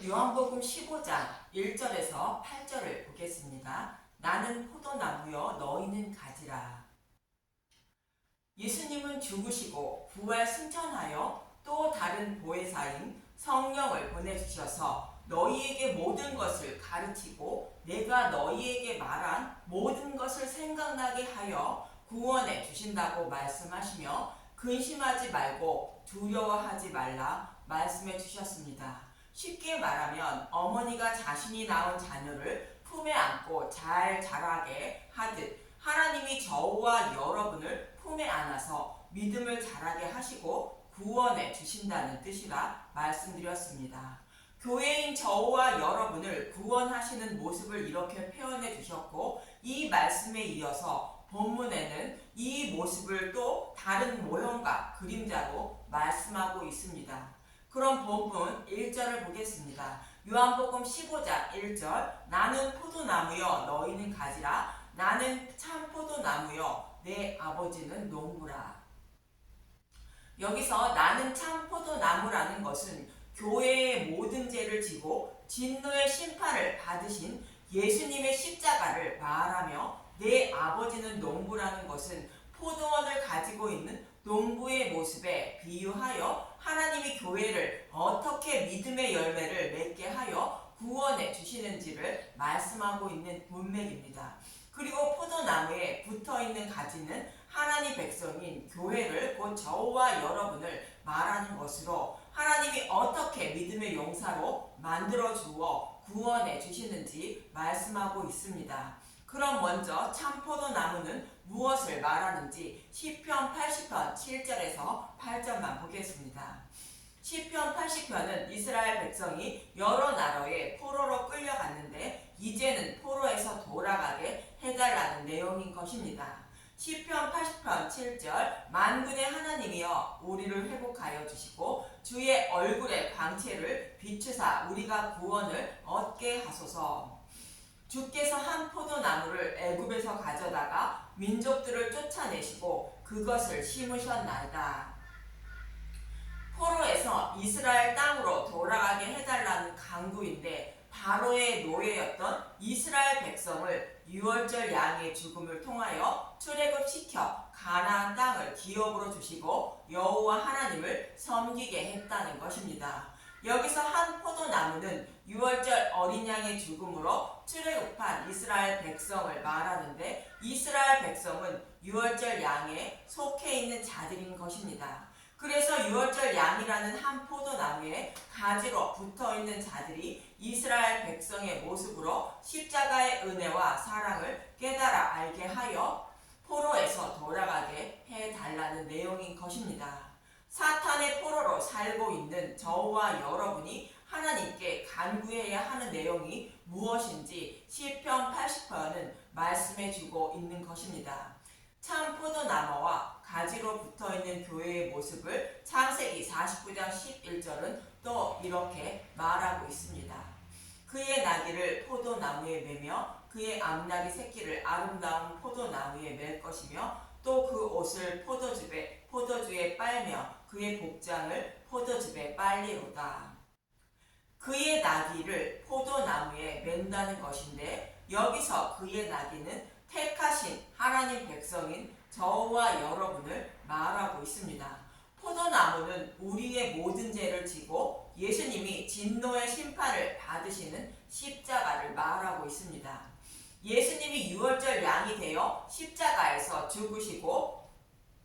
요한복음 15장 1절에서 8절을 보겠습니다. 나는 포도나무여 너희는 가지라. 예수님은 죽으시고 부활 승천하여 또 다른 보혜사인 성령을 보내주셔서 너희에게 모든 것을 가르치고 내가 너희에게 말한 모든 것을 생각나게 하여 구원해 주신다고 말씀하시며 근심하지 말고 두려워하지 말라 말씀해 주셨습니다. 쉽게 말하면 어머니가 자신이 낳은 자녀를 품에 안고 잘 자라게 하듯 하나님이 저와 여러분을 품에 안아서 믿음을 자라게 하시고 구원해 주신다는 뜻이라 말씀드렸습니다. 교회인 저와 여러분을 구원하시는 모습을 이렇게 표현해 주셨고, 이 말씀에 이어서 본문에는 이 모습을 또 다른 모형과 그림자로 말씀하고 있습니다. 그럼 본문 1절을 보겠습니다. 요한복음 15장 1절 나는 포도나무여 너희는 가지라. 나는 참 포도나무여 내 아버지는 농부라. 여기서 나는 참 포도나무라는 것은 교회의 모든 죄를 지고 진노의 심판을 받으신 예수님의 십자가를 말하며, 내 아버지는 농부라는 것은 포도원을 가지고 있는 농부의 모습에 비유하여 하나님이 교회를 어떻게 믿음의 열매를 맺게 하여 구원해 주시는지를 말씀하고 있는 문맥입니다. 그리고 포도나무에 붙어있는 가지는 하나님 백성인 교회를, 곧 저와 여러분을 말하는 것으로 하나님이 어떻게 믿음의 용사로 만들어 주어 구원해 주시는지 말씀하고 있습니다. 그럼 먼저 참 포도나무는 무엇을 말하는지 시편 80편 7절에서 8절만 보겠습니다. 시편 80편은 이스라엘 백성이 여러 나라에 포로로 끌려갔는데 이제는 포로에서 돌아가게 해달라는 내용인 것입니다. 시편 80편 7절 만군의 하나님이여 우리를 회복하여 주시고 주의 얼굴의 광채를 비추사 우리가 구원을 얻게 하소서. 주께서 한 포도나무를 애굽에서 가져다가 민족들을 쫓아내시고 그것을 심으셨나이다. 포로에서 이스라엘 땅으로 돌아가게 해달라는 강구인데, 바로의 노예였던 이스라엘 백성을 유월절 양의 죽음을 통하여 출애굽시켜 가나안 땅을 기업으로 주시고 여호와 하나님을 섬기게 했다는 것입니다. 여기서 한 포도나무는 유월절 어린 양의 죽음으로 출애굽한 이스라엘 백성을 말하는데, 이스라엘 백성은 유월절 양에 속해 있는 자들인 것입니다. 그래서 유월절 양이라는 한 포도나무에 가지로 붙어있는 자들이 이스라엘 백성의 모습으로 십자가의 은혜와 사랑을 깨달아 알게 하여 포로에서 돌아가게 해달라는 내용인 것입니다. 사탄의 포로로 살고 있는 저와 여러분이 하나님께 간구해야 하는 내용이 무엇인지 시편 80편은 말씀해주고 있는 것입니다. 참 포도나무와 가지로 붙어있는 교회의 모습을 창세기 49장 11절은 또 이렇게 말하고 있습니다. 그의 나귀를 포도나무에 매며 그의 암나귀 새끼를 아름다운 포도나무에 맬 것이며 또 그 옷을 포도주에 빨며 그의 복장을 포도즙에 빨리로다. 그의 나귀를 포도나무에 맨다는 것인데, 여기서 그의 나귀는 택하신 하나님 백성인 저와 여러분을 말하고 있습니다. 포도나무는 우리의 모든 죄를 지고 예수님이 진노의 심판을 받으시는 십자가를 말하고 있습니다. 예수님이 유월절 양이 되어 십자가에서 죽으시고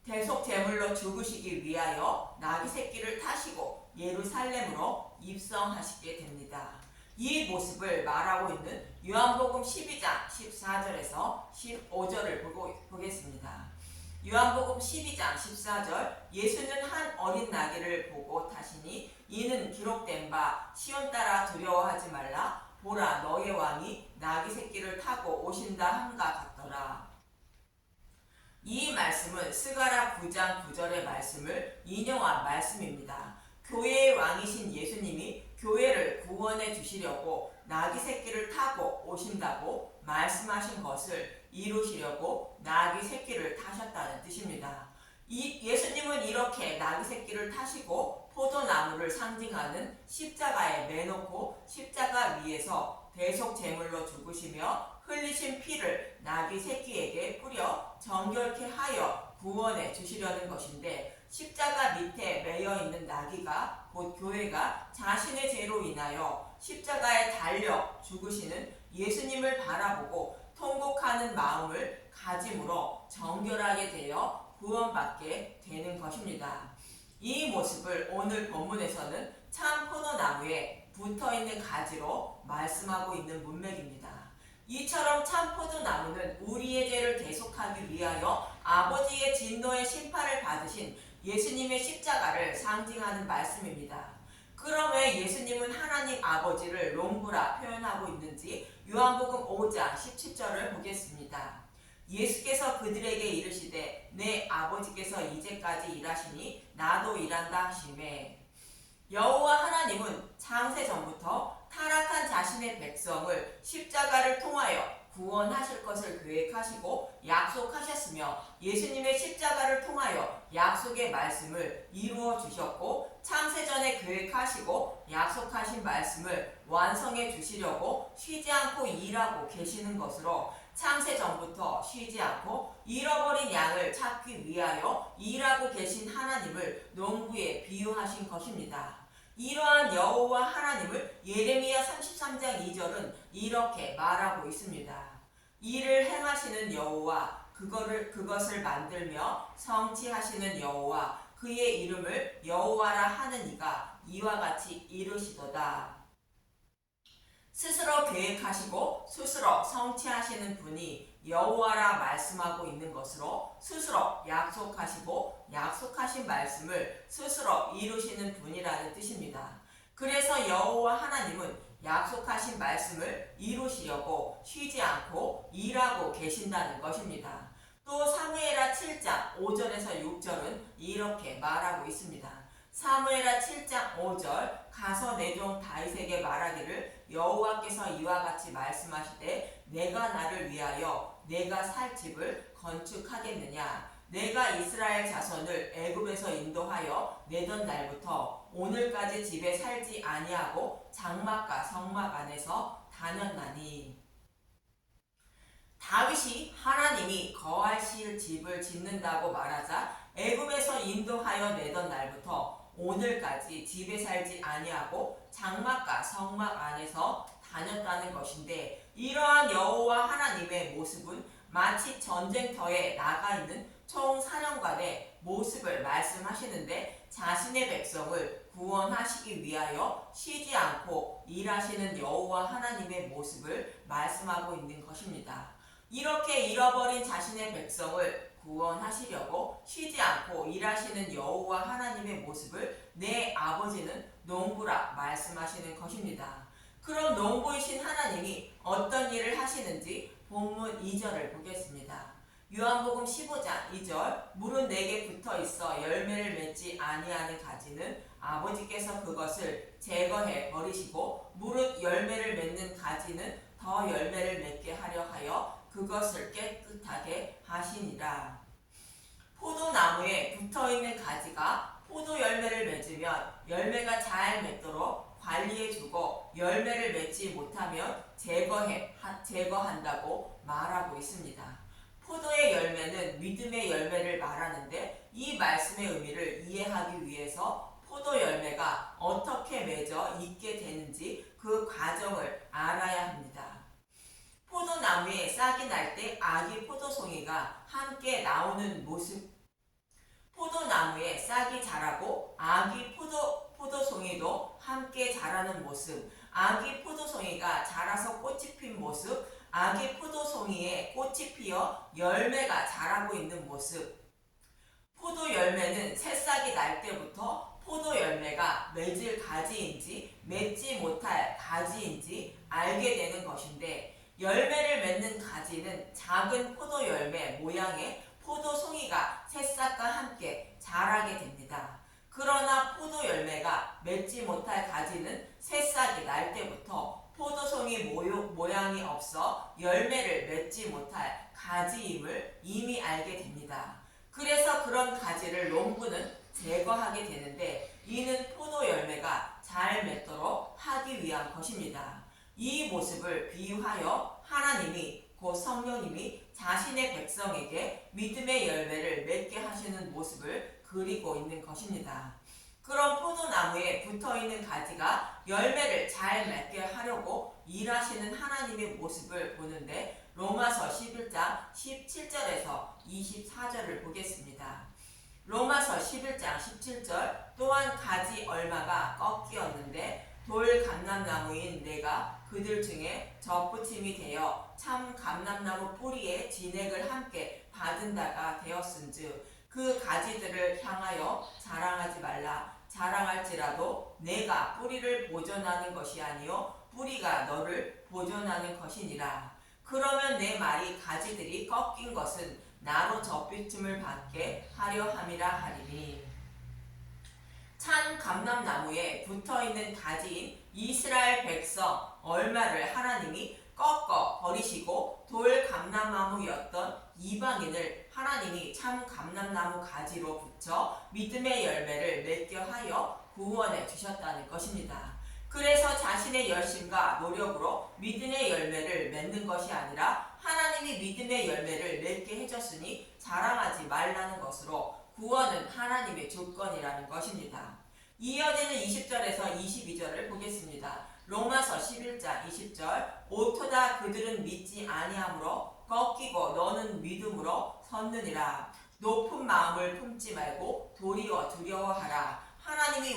대속 제물로 죽으시기 위하여 나귀 새끼를 타시고 예루살렘으로 입성하시게 됩니다. 이 모습을 말하고 있는 요한복음 12장 14절에서 15절을 보겠습니다. 요한복음 12장 14절 예수는 한 어린 나귀를 보고 타시니 이는 기록된 바 시온 따라 두려워하지 말라 보라 너의 왕이 나귀 새끼를 타고 오신다 함과 같더라. 이 말씀은 스가랴 9장 9절의 말씀을 인용한 말씀입니다. 교회의 왕이신 예수님이 교회를 구원해 주시려고 나귀 새끼를 타고 오신다고 말씀하신 것을 이루시려고 나귀 새끼를 타셨다는 뜻입니다. 예수님은 이렇게 나귀 새끼를 타시고 포도나무를 상징하는 십자가에 매놓고 십자가 위에서 대속 제물로 죽으시며 흘리신 피를 나귀 새끼에게 뿌려 정결케 하여 구원해 주시려는 것인데, 십자가 밑에 매여 있는 나귀가 곧 교회가 자신의 죄로 인하여 십자가에 달려 죽으시는 예수님을 바라보고 통곡하는 마음을 가짐으로 정결하게 되어 구원받게 되는 것입니다. 이 모습을 오늘 본문에서는 참 포도나무에 붙어있는 가지로 말씀하고 있는 문맥입니다. 이처럼 참 포도나무는 우리의 죄를 대속하기 위하여 아버지의 진노의 심판을 받으신 예수님의 십자가를 상징하는 말씀입니다. 그럼 왜 예수님은 하나님 아버지를 농부라 표현하고 있는지 요한복음 5장 17절을 보겠습니다. 예수께서 그들에게 이르시되 내 아버지께서 이제까지 일하시니 나도 일한다 하시매. 여호와 하나님은 창세 전부터 타락한 자신의 백성을 십자가를 통하여 구원하실 것을 계획하시고 약속하셨으며, 예수님의 십자가를 통하여 약속의 말씀을 이루어 주셨고, 창세전에 계획하시고 약속하신 말씀을 완성해 주시려고 쉬지 않고 일하고 계시는 것으로, 창세전부터 쉬지 않고 잃어버린 양을 찾기 위하여 일하고 계신 하나님을 농부에 비유하신 것입니다. 이러한 여호와 하나님을 예레미야 33장 2절은 이렇게 말하고 있습니다. 이를 행하시는 여호와, 그것을 만들며 성취하시는 여호와, 그의 이름을 여호와라 하는 이가 이와 같이 이르시도다. 스스로 계획하시고 스스로 성취하시는 분이 여호와라 말씀하고 있는 것으로, 스스로 약속하시고 약속하신 말씀을 스스로 이루시는 분이라는 뜻입니다. 그래서 여호와 하나님은 약속하신 말씀을 이루시려고 쉬지 않고 일하고 계신다는 것입니다. 또 사무엘하 7장 5절에서 6절은 이렇게 말하고 있습니다. 사무엘하 7장 5절 가서 내 종 다윗에게 말하기를 여호와께서 이와 같이 말씀하시되 내가 나를 위하여 내가 살 집을 건축하겠느냐. 내가 이스라엘 자손을 애굽에서 인도하여 내던 날부터 오늘까지 집에 살지 아니하고 장막과 성막 안에서 다녔나니. 다윗이 하나님이 거하실 집을 짓는다고 말하자 애굽에서 인도하여 내던 날부터 오늘까지 집에 살지 아니하고 장막과 성막 안에서 다녔다는 것인데, 이러한 여호와 하나님의 모습은 마치 전쟁터에 나가 있는 총사령관의 모습을 말씀하시는데, 자신의 백성을 구원하시기 위하여 쉬지 않고 일하시는 여호와 하나님의 모습을 말씀하고 있는 것입니다. 이렇게 잃어버린 자신의 백성을 구원하시려고 쉬지 않고 일하시는 여호와 하나님의 모습을 내 아버지는 농부라 말씀하시는 것입니다. 그럼 농부이신 하나님이 어떤 일을 하시는지 본문 2절을 보겠습니다. 요한복음 15장 2절 물은 내게 붙어 있어 열매를 맺지 아니하는 가지는 아버지께서 그것을 제거해 버리시고, 무릇 열매를 맺는 가지는 더 열매를 맺게 하려 하여 그것을 깨끗하게 하시니라. 포도나무에 붙어있는 가지가 포도 열매를 맺으면 열매가 잘 맺도록 관리해주고, 열매를 맺지 못하면 제거한다고 말하고 있습니다. 포도의 열매는 믿음의 열매를 말하는데, 이 말씀의 의미를 이해하기 위해서 포도 열매가 어떻게 맺어 있게 되는지 그 과정을 알아야 합니다. 포도나무에 싹이 날 때 아기 포도송이가 함께 나오는 모습, 포도나무에 싹이 자라고 아기 포도송이도 함께 자라는 모습, 아기 포도송이가 자라서 꽃이 핀 모습, 아기 포도송이에 꽃이 피어 열매가 자라고 있는 모습. 포도 열매는 새싹이 날 때부터 포도 열매가 맺을 가지인지 맺지 못할 가지인지 알게 되는 것인데, 열매를 맺는 가지는 작은 포도 열매 모양의 포도송이가 새싹과 함께 자라게 됩니다. 그러나 포도 열매가 맺지 못할 가지는 새싹이 날 때부터 포도송이 모양이 없어 열매를 맺지 못할 가지임을 이미 알게 됩니다. 그래서 그런 가지를 농부는 제거하게 되는데 이는 포도 열매가 잘 맺도록 하기 위한 것입니다. 이 모습을 비유하여 하나님이 곧 성령님이 자신의 백성에게 믿음의 열매를 맺게 하시는 모습을 그리고 있는 것입니다. 그런 포도나무에 붙어있는 가지가 열매를 잘 맺게 하려고 일하시는 하나님의 모습을 보는데 로마서 11장 17절에서 24절을 보겠습니다. 로마서 11장 17절 또한 가지 얼마가 꺾이었는데 돌 감람나무인 내가 그들 중에 접붙임이 되어 참 감람나무 뿌리에 진액을 함께 받은다가 되었은즉 그 가지들을 향하여 자랑하지 말라. 자랑할지라도 내가 뿌리를 보존하는 것이 아니요 뿌리가 너를 보존하는 것이니라. 그러면 내 말이 가지들이 꺾인 것은 나로 접붙임을 받게 하려 함이라 하리니. 찬 감람나무에 붙어있는 가지인 이스라엘 백성 얼마를 하나님이 꺾어 버리시고 돌 감람나무였던 이방인을 하나님이 참 감람나무 가지로 붙여 믿음의 열매를 맺게 하여 구원해 주셨다는 것입니다. 그래서 자신의 열심과 노력으로 믿음의 열매를 맺는 것이 아니라 하나님이 믿음의 열매를 맺게 해줬으니 자랑하지 말라는 것으로 구원은 하나님의 조건이라는 것입니다. 이어지는 20절에서 22절을 보겠습니다. 로마서 11장 20절 오토다 그들은 믿지 아니하므로 꺾이고 너는 믿음으로 섰느니라. 높은 마음을 품지 말고 도리어 두려워하라. 하나님이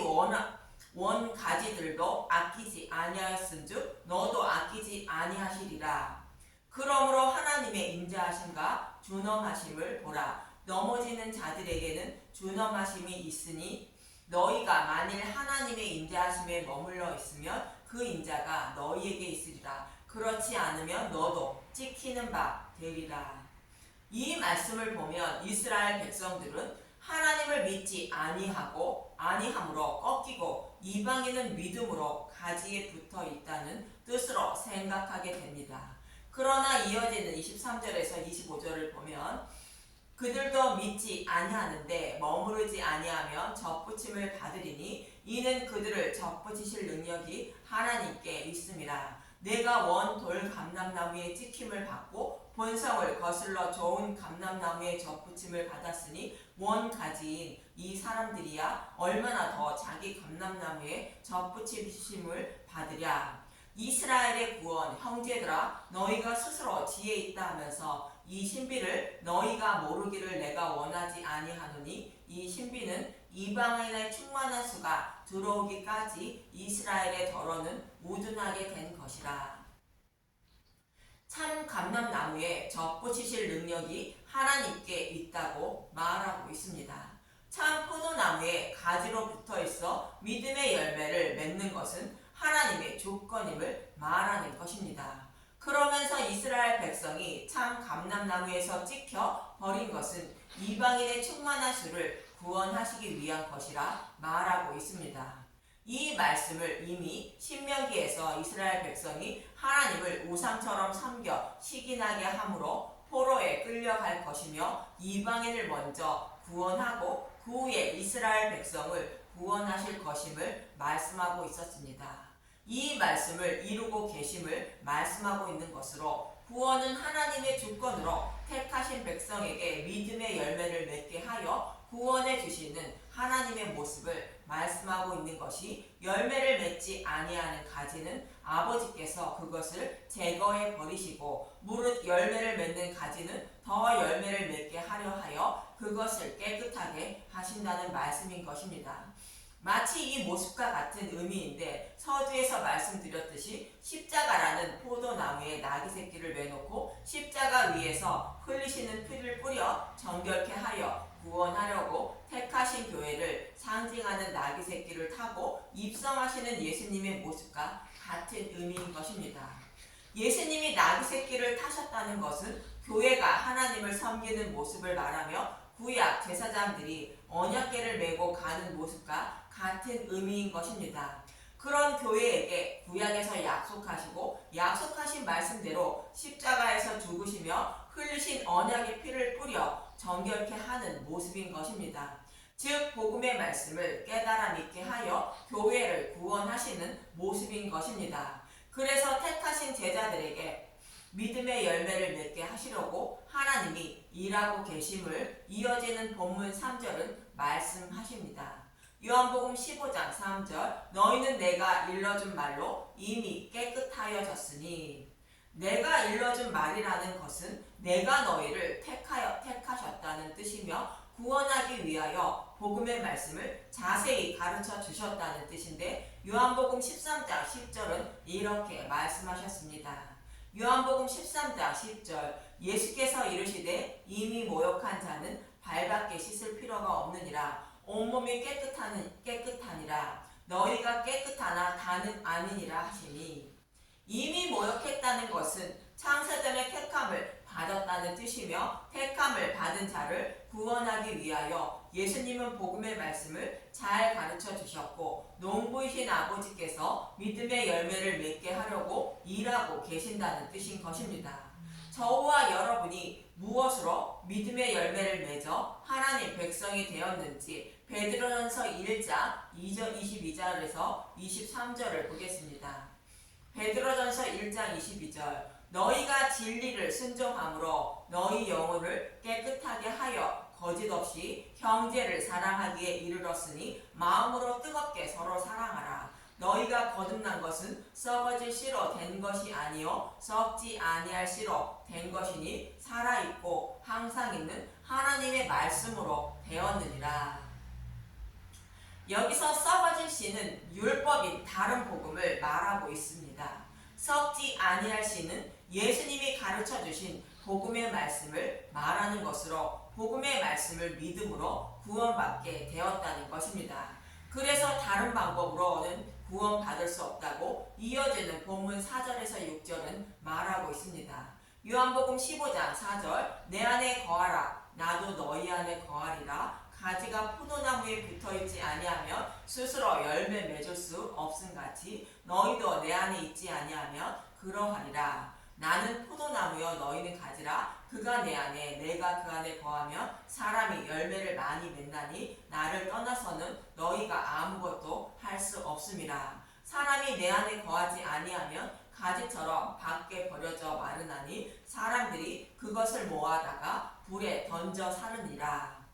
원 가지들도 아끼지 아니하였은즉 너도 아끼지 아니하시리라. 그러므로 하나님의 인자하심과 준엄하심을 보라. 넘어지는 자들에게는 준엄하심이 있으니 너희가 만일 하나님의 인자하심에 머물러 있으면 그 인자가 너희에게 있으리라. 그렇지 않으면 너도 찍히는 바 되리라. 이 말씀을 보면 이스라엘 백성들은 하나님을 믿지 아니함으로 꺾이고 이방인은 믿음으로 가지에 붙어 있다는 뜻으로 생각하게 됩니다. 그러나 이어지는 23절에서 25절을 보면 그들도 믿지 아니하는데 머무르지 아니하면 접붙임을 받으리니 이는 그들을 접붙이실 능력이 하나님께 있음이라. 내가 원 돌 감람나무의 찍힘을 받고 본성을 거슬러 좋은 감람나무의 접붙임을 받았으니 원 가지인 이 사람들이야 얼마나 더 자기 감람나무의 접붙이심을 받으랴. 이스라엘의 구원 형제들아 너희가 스스로 지혜 있다 하면서 이 신비를 너희가 모르기를 내가 원하지 아니하노니 이 신비는 이방인의 충만한 수가 들어오기까지 이스라엘의 덜어는 우둔하게 된 것이라. 참 감람나무에 접붙이실 능력이 하나님께 있다고 말하고 있습니다. 참 포도나무에 가지로 붙어 있어 믿음의 열매를 맺는 것은 하나님의 조건임을 말하는 것입니다. 그러면서 이스라엘 백성이 참 감람나무에서 찍혀 버린 것은 이방인의 충만한 수를 구원하시기 위한 것이라 말하고 있습니다. 이 말씀을 이미 신명기에서 이스라엘 백성이 하나님을 우상처럼 섬겨 시기나게 함으로 포로에 끌려갈 것이며 이방인을 먼저 구원하고 그 후에 이스라엘 백성을 구원하실 것임을 말씀하고 있었습니다. 이 말씀을 이루고 계심을 말씀하고 있는 것으로 구원은 하나님의 주권으로 택하신 백성에게 믿음의 열매를 맺게 하여 구원해 주시는 하나님의 모습을 말씀하고 있는 것이 열매를 맺지 아니하는 가지는 아버지께서 그것을 제거해 버리시고 무릇 열매를 맺는 가지는 더 열매를 맺게 하려 하여 그것을 깨끗하게 하신다는 말씀인 것입니다. 마치 이 모습과 같은 의미인데 서두에서 말씀드렸듯이 십자가라는 포도나무에 나귀 새끼를 매놓고 십자가 위에서 흘리시는 피를 뿌려 정결케 하여 구원하려고 택하신 교회를 상징하는 나귀 새끼를 타고 입성하시는 예수님의 모습과 같은 의미인 것입니다. 예수님이 나귀 새끼를 타셨다는 것은 교회가 하나님을 섬기는 모습을 말하며 구약 제사장들이 언약궤를 메고 가는 모습과 같은 의미인 것입니다. 그런 교회에게 구약에서 약속하시고 약속하신 말씀대로 십자가에서 죽으시며 흘리신 언약의 피를 뿌려 정결케 하는 모습인 것입니다. 즉 복음의 말씀을 깨달아 믿게 하여 교회를 구원하시는 모습인 것입니다. 그래서 택하신 제자들에게 믿음의 열매를 맺게 하시려고 하나님이 일하고 계심을 이어지는 본문 3절은 말씀하십니다. 요한복음 15장 3절 너희는 내가 일러준 말로 이미 깨끗하여졌으니 내가 일러준 말이라는 것은 내가 너희를 택하셨다는 뜻이며 구원하기 위하여 복음의 말씀을 자세히 가르쳐 주셨다는 뜻인데 요한복음 13장 10절은 이렇게 말씀하셨습니다. 요한복음 13장 10절 예수께서 이르시되 이미 모욕한 자는 발밖에 씻을 필요가 없느니라 온몸이 깨끗하니라 너희가 깨끗하나 다는 아니니라 하시니 이미 모욕했다는 것은 창세전에 택함을 받았다는 뜻이며 택함을 받은 자를 구원하기 위하여 예수님은 복음의 말씀을 잘 가르쳐 주셨고 농부이신 아버지께서 믿음의 열매를 맺게 하려고 일하고 계신다는 뜻인 것입니다. 저와 여러분이 무엇으로 믿음의 열매를 맺어 하나님 백성이 되었는지 베드로전서 1장 22절에서 23절을 보겠습니다. 베드로전서 1장 22절 너희가 진리를 순종함으로 너희 영혼을 깨끗하게 하여 거짓없이 형제를 사랑하기에 이르렀으니 마음으로 뜨겁게 서로 사랑하라. 너희가 거듭난 것은 썩어질 씨로 된 것이 아니요 썩지 아니할 씨로 된 것이니 살아있고 항상 있는 하나님의 말씀으로 되었느니라. 여기서 썩어질 씨는 율법인 다른 복음을 말하고 있습니다. 썩지 아니할 씨는 예수님이 가르쳐 주신 복음의 말씀을 말하는 것으로 복음의 말씀을 믿음으로 구원받게 되었다는 것입니다. 그래서 다른 방법으로는 구원받을 수 없다고 이어지는 본문 4절에서 6절은 말하고 있습니다. 요한복음 15장 4절 내 안에 거하라 나도 너희 안에 거하리라 가지가 포도나무에 붙어있지 아니하면 스스로 열매 맺을 수 없음같이 너희도 내 안에 있지 아니하면 그러하리라. 나는 포도나무여 너희는 가지라. 그가 내 안에 내가 그 안에 거하면 사람이 열매를 많이 맺나니 나를 떠나서는 너희가 아무것도 할 수 없음이라. 사람이 내 안에 거하지 아니하면 가지처럼 밖에 버려져 마르나니 사람들이 그것을 모아다가 불에 던져 사르니라.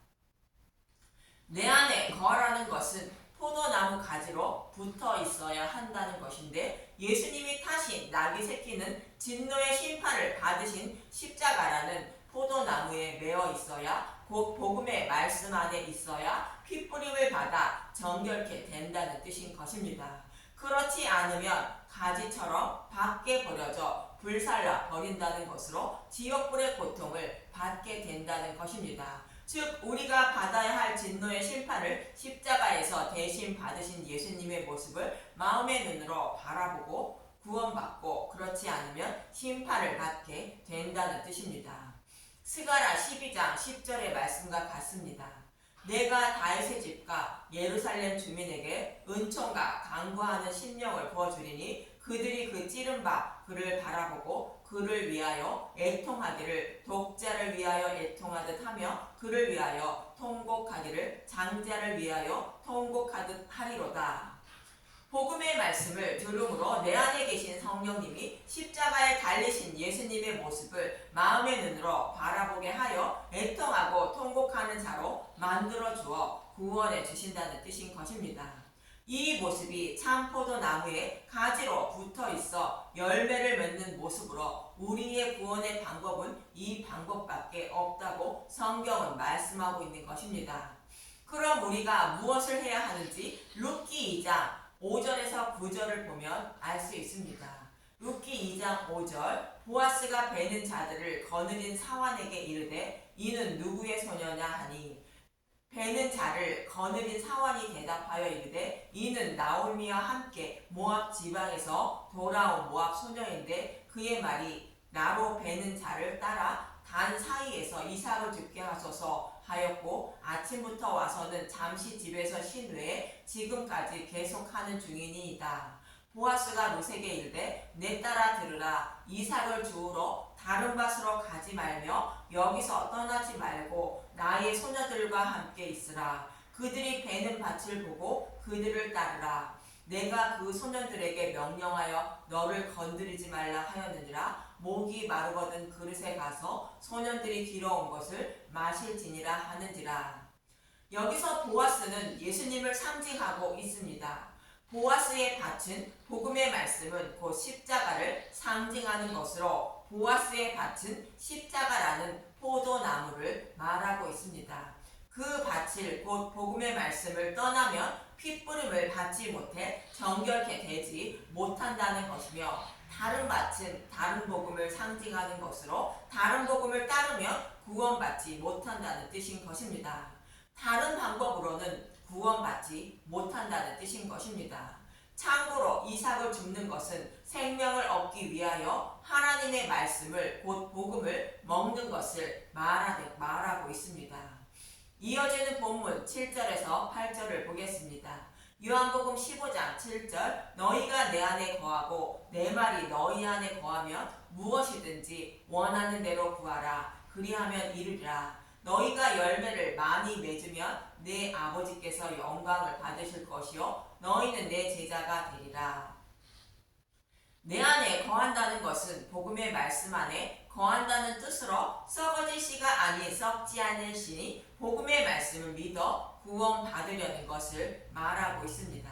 내 안에 거하라는 것은 포도나무 가지로 붙어 있어야 한다는 것인데 예수님이 타신 나귀 새끼는 진노의 심판을 받으신 십자가라는 포도나무에 매어 있어야 곧 복음의 말씀 안에 있어야 핏부림을 받아 정결케 된다는 뜻인 것입니다. 그렇지 않으면 가지처럼 밖에 버려져 불살라 버린다는 것으로 지옥불의 고통을 받게 된다는 것입니다. 즉 우리가 받아야 할 진노의 심판을 십자가에서 대신 받으신 예수님의 모습을 마음의 눈으로 바라보고 구원받고 그렇지 않으면 심판을 받게 된다는 뜻입니다. 스가랴 12장 10절의 말씀과 같습니다. 내가 다윗의 집과 예루살렘 주민에게 은총과 강구하는 심령을 부어주리니 그들이 그 찌른 바 그를 바라보고 그를 위하여 애통하기를 독자를 위하여 애통하듯 하며 그를 위하여 통곡하기를 장자를 위하여 통곡하듯 하리로다. 복음의 말씀을 들음으로 내 안에 계신 성령님이 십자가에 달리신 예수님의 모습을 마음의 눈으로 바라보게 하여 애통하고 통곡하는 자로 만들어 주어 구원해 주신다는 뜻인 것입니다. 이 모습이 참 포도나무에 가지로 붙어 있어 열매를 맺는 모습으로 우리의 구원의 방법은 이 방법밖에 없다고 성경은 말씀하고 있는 것입니다. 그럼 우리가 무엇을 해야 하는지 룻기 2장 5절에서 9절을 보면 알 수 있습니다. 룻기 2장 5절 보아스가 베는 자들을 거느린 사환에게 이르되 이는 누구의 소녀냐 하니 베는 자를 거느린 사환이 대답하여 이르되 이는 나오미와 함께 모압 지방에서 돌아온 모압 소녀인데 그의 말이 나로 베는 자를 따라 단 사이에서 이삭을 죽게 하소서 하였고 아침부터 와서는 잠시 집에서 쉰 후에 지금까지 계속하는 중이니이다. 보아스가 룻에게 이르되 내 딸아 들으라 이삭을 주우러 다른 밭으로 가지 말며 여기서 떠나지 말고 나의 소녀들과 함께 있으라. 그들이 베는 밭을 보고 그들을 따르라. 내가 그 소년들에게 명령하여 너를 건드리지 말라 하였느니라. 목이 마르거든 그릇에 가서 소년들이 길어온 것을 마실지니라 하는지라. 여기서 보아스는 예수님을 상징하고 있습니다. 보아스의 밭은 복음의 말씀은 곧 십자가를 상징하는 것으로 보아스의 밭은 십자가라는 포도나무를 말하고 있습니다. 그 밭을 곧 복음의 말씀을 떠나면 핏부림을 받지 못해 정결케 되지 못한다는 것이며 다른 밭은 다른 복음을 상징하는 것으로 다른 복음을 따르면 구원받지 못한다는 뜻인 것입니다. 다른 방법으로는 구원받지 못한다는 뜻인 것입니다. 참고로 이삭을 줍는 것은 생명을 얻기 위하여 하나님의 말씀을 곧 복음을 먹는 것을 말하고 있습니다. 이어지는 본문 7절에서 8절을 보겠습니다. 요한복음 15장 7절 너희가 내 안에 거하고 내 말이 너희 안에 거하면 무엇이든지 원하는 대로 구하라. 그리하면 이루리라. 너희가 열매를 많이 맺으면 내 아버지께서 영광을 받으실 것이요 너희는 내 제자가 되리라. 내 안에 거한다는 것은 복음의 말씀 안에 거한다는 뜻으로 썩어질 씨가 아닌 썩지 않을 씨니 복음의 말씀을 믿어 구원받으려는 것을 말하고 있습니다.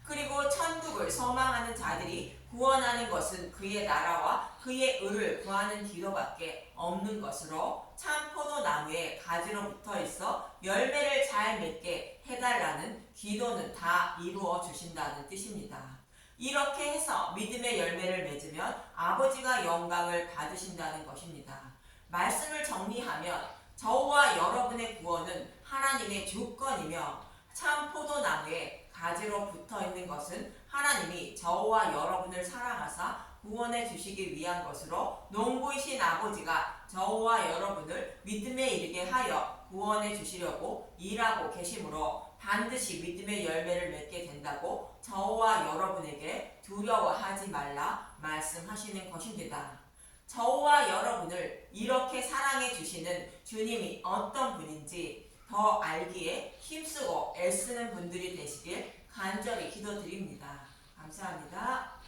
그리고 천국을 소망하는 자들이 구원하는 것은 그의 나라와 그의 의를 구하는 기도밖에 없는 것으로 참 포도나무에 가지로 붙어 있어 열매를 잘 맺게 해달라는 기도는 다 이루어 주신다는 뜻입니다. 이렇게 해서 믿음의 열매를 맺으면 아버지가 영광을 받으신다는 것입니다. 말씀을 정리하면 저와 여러분의 구원은 하나님의 주권이며 참 포도나무에 가지로 붙어 있는 것은 하나님이 저와 여러분을 사랑하사 구원해 주시기 위한 것으로 농부이신 아버지가 저와 여러분을 믿음에 이르게 하여 구원해 주시려고 일하고 계시므로 반드시 믿음의 열매를 맺게 된다고 저와 여러분에게 두려워하지 말라 말씀하시는 것입니다. 저와 여러분을 이렇게 사랑해 주시는 주님이 어떤 분인지 더 알기에 힘쓰고 애쓰는 분들이 되시길 간절히 기도드립니다. 감사합니다.